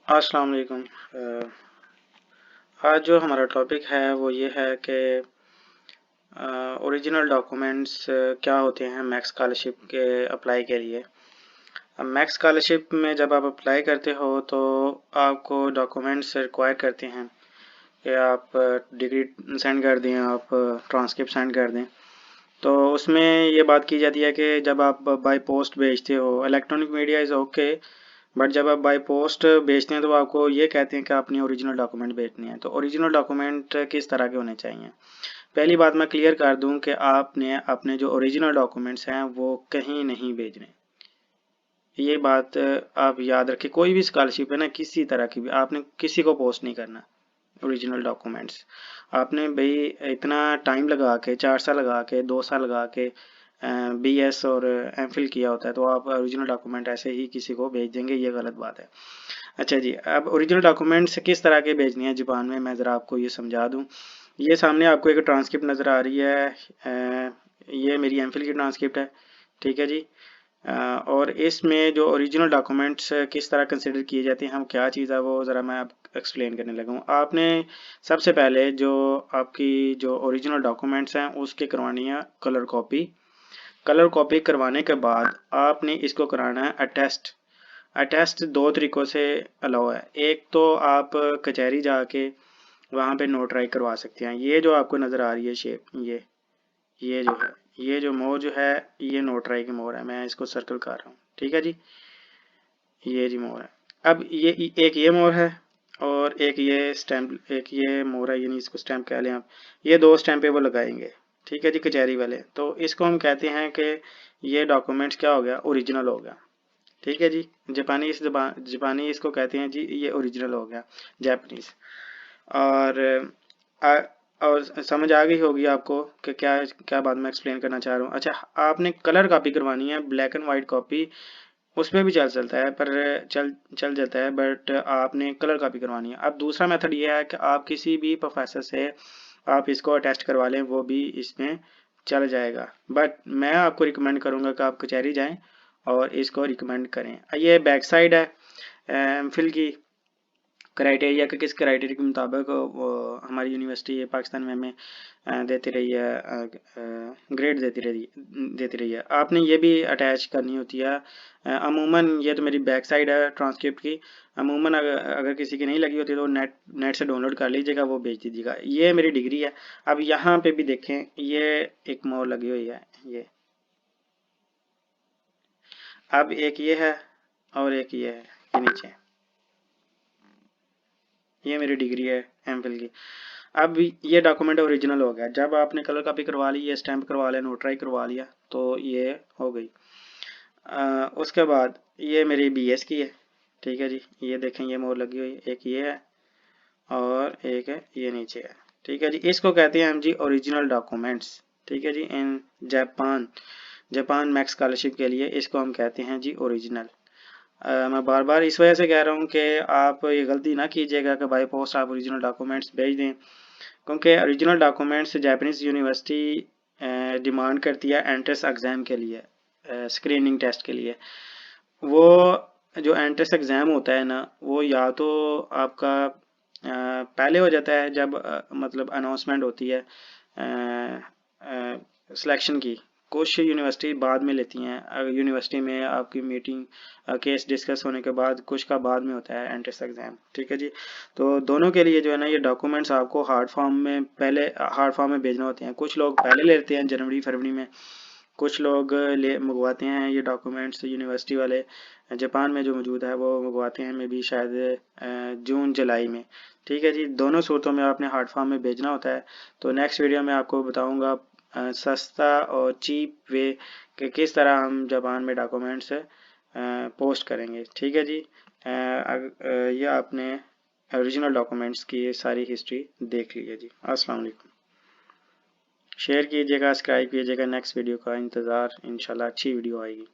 अस्सलाम वालेकुम। आज जो हमारा टॉपिक है वो ये है कि ओरिजिनल डॉक्यूमेंट्स क्या होते हैं मैक्स स्कॉलरशिप के अप्लाई के लिए। अब मैक्स स्कॉलरशिप में जब आप अप्लाई करते हो तो आपको डॉक्यूमेंट्स रिक्वायर करते हैं कि आप डिग्री सेंड कर दें, आप ट्रांसक्रिप्ट सेंड कर दें। तो उसमें ये बात की जाती है कि जब आप बाय पोस्ट भेजते हो, electronic media is okay, but जब आप बाय पोस्ट भेजते हैं तो आपको ये कहते हैं कि आपने ओरिजिनल डॉक्यूमेंट भेजने हैं। तो ओरिजिनल डॉक्यूमेंट किस तरह के होने चाहिए? पहली बात मैं क्लियर कर दूं कि आपने अपने जो ओरिजिनल डॉक्यूमेंट्स हैं वो कहीं नहीं भेजने। ये बात आप याद रखें, कोई भी स्कॉलरशिप है ना, किसी तरह की भी, आपने किसी को पोस्ट नहीं करना ओरिजिनल डॉक्यूमेंट्स। आपने भाई इतना टाइम लगा के, 4 साल लगा के, 2 साल लगा के BS और MPhil किया होता है, तो आप ओरिजिनल डॉक्यूमेंट ऐसे ही किसी को भेज देंगे, ये गलत बात है। अच्छा जी, अब ओरिजिनल डॉक्यूमेंट्स किस तरह के भेजने हैं जापान में, मैं ज़रा आपको ये समझा दूं। ये सामने आपको एक ट्रांसक्रिप्ट नज़र आ रही है। ये मेरी MPhil की ट्रांसक्रिप्ट है, ठीक है जी। और इसमें जो ओरिजिनल डॉक्यूमेंट्स किस तरह कंसिडर किए जाते हैं, हम क्या चीज़ है, वो ज़रा मैं आप एक्सप्लेन करने लगा हूँ। आपने सबसे पहले जो आपकी जो ओरिजिनल डॉक्यूमेंट्स हैं उसकी करवानी है कलर कॉपी। कलर कॉपी करवाने के बाद आपने इसको कराना है अटेस्ट। अटेस्ट दो तरीक़ों से अलाउ है। एक तो आप कचहरी जाके वहाँ पे नोटराई करवा सकते हैं। ये जो आपको नज़र आ रही है शेप, ये जो है, ये जो मोहर जो है, ये नोटराई की मोहर है। मैं इसको सर्कल कर रहा हूँ, ठीक है जी। ये जी मोहर है। अब ये एक ये मोहर है और एक ये स्टैम्प, एक ये मोहर है, यानी इसको स्टैम्प कह लें आप। ये दो स्टैम्प वो लगाएंगे, ठीक है जी, कचहरी वाले। तो इसको हम कहते हैं कि ये डॉक्यूमेंट्स क्या हो गया, ओरिजिनल हो गया, ठीक है जी। जापानी इसको कहते हैं जी, ये ओरिजिनल हो गया, जापानीज। और आ, और समझ आ गई होगी आपको कि क्या क्या बात मैं एक्सप्लेन करना चाह रहा हूँ। अच्छा, आपने कलर कॉपी करवानी है, ब्लैक एंड वाइट कॉपी, उस पर भी चल चलता है, पर चल चल जाता है, बट आपने कलर कॉपी करवानी है। अब दूसरा मेथड ये है कि आप किसी भी प्रोफेसर से आप इसको अटेस्ट करवा लें, वो भी इसमें चल जाएगा। बट मैं आपको रिकमेंड करूँगा कि आप कचहरी जाएं और इसको रिकमेंड करें। ये बैक साइड है एमफिल की। क्राइटेरिया के किस क्राइटेरिया के मुताबिक वो हमारी यूनिवर्सिटी पाकिस्तान में हमें देती रही है, ग्रेड देती रही है। आपने ये भी अटैच करनी होती है। अमूमन ये तो मेरी बैक साइड है ट्रांसक्रिप्ट की। अमूमन अगर किसी की नहीं लगी होती तो नेट से डाउनलोड कर लीजिएगा, वो भेज दीजिएगा। ये मेरी डिग्री है। अब यहाँ पे भी देखें, ये एक मोहर लगी हुई है, ये। अब एक ये है और एक ये है, ये नीचे, ये मेरी डिग्री है एमफिल की। अब ये डॉक्यूमेंट ओरिजिनल हो गया। जब आपने कलर कॉपी करवा ली, ये स्टैम्प करवा लिया, नोटराई करवा लिया, तो ये हो गई। उसके बाद ये मेरी BS की है, ठीक है जी। ये देखें, ये मोहर लगी हुई, एक ये है और एक है ये नीचे है, ठीक है जी। इसको कहते हैं हम जी ओरिजिनल डॉक्यूमेंट्स, ठीक है जी। In Japan, Japan MEXT scholarship के लिए इसको हम कहते हैं जी ओरिजिनल। मैं बार बार इस वजह से कह रहा हूँ कि आप ये गलती ना कीजिएगा कि बाई पोस्ट आप ओरिजिनल डॉक्यूमेंट्स भेज दें, क्योंकि original documents Japanese university demand करती है एंट्रेंस एग्ज़ाम के लिए, स्क्रीनिंग टेस्ट के लिए। वो जो एंट्रेंस एग्ज़ाम होता है ना, वो या तो आपका पहले हो जाता है जब मतलब अनाउंसमेंट होती है सिलेक्शन की। कुछ यूनिवर्सिटी बाद में लेती हैं, अगर यूनिवर्सिटी में आपकी मीटिंग केस डिस्कस होने के बाद कुछ का बाद में होता है एंट्रेंस एग्ज़ाम, ठीक है जी। तो दोनों के लिए जो है ना, ये डॉक्यूमेंट्स आपको हार्ड फॉर्म में पहले हार्ड फॉर्म में भेजना होते हैं। कुछ लोग पहले लेते हैं जनवरी फरवरी में, कुछ लोग ले मंगवाते हैं ये डॉक्यूमेंट्स यूनिवर्सिटी वाले। जापान में जो मौजूद है वो मंगवाते हैं मे बी शायद जून जुलाई में, ठीक है जी। दोनों सूरतों में आपने हार्ड फॉर्म में भेजना होता है। तो नेक्स्ट वीडियो में आपको बताऊंगा सस्ता और चीप वे कि किस तरह हम जापान में डॉक्यूमेंट्स पोस्ट करेंगे, ठीक है जी। ये आपने ओरिजिनल डॉक्यूमेंट्स की सारी हिस्ट्री देख ली है जी। अस्सलाम वालेकुम। शेयर कीजिएगा, सब्सक्राइब कीजिएगा। नेक्स्ट वीडियो का इंतज़ार, इंशाल्लाह अच्छी वीडियो आएगी।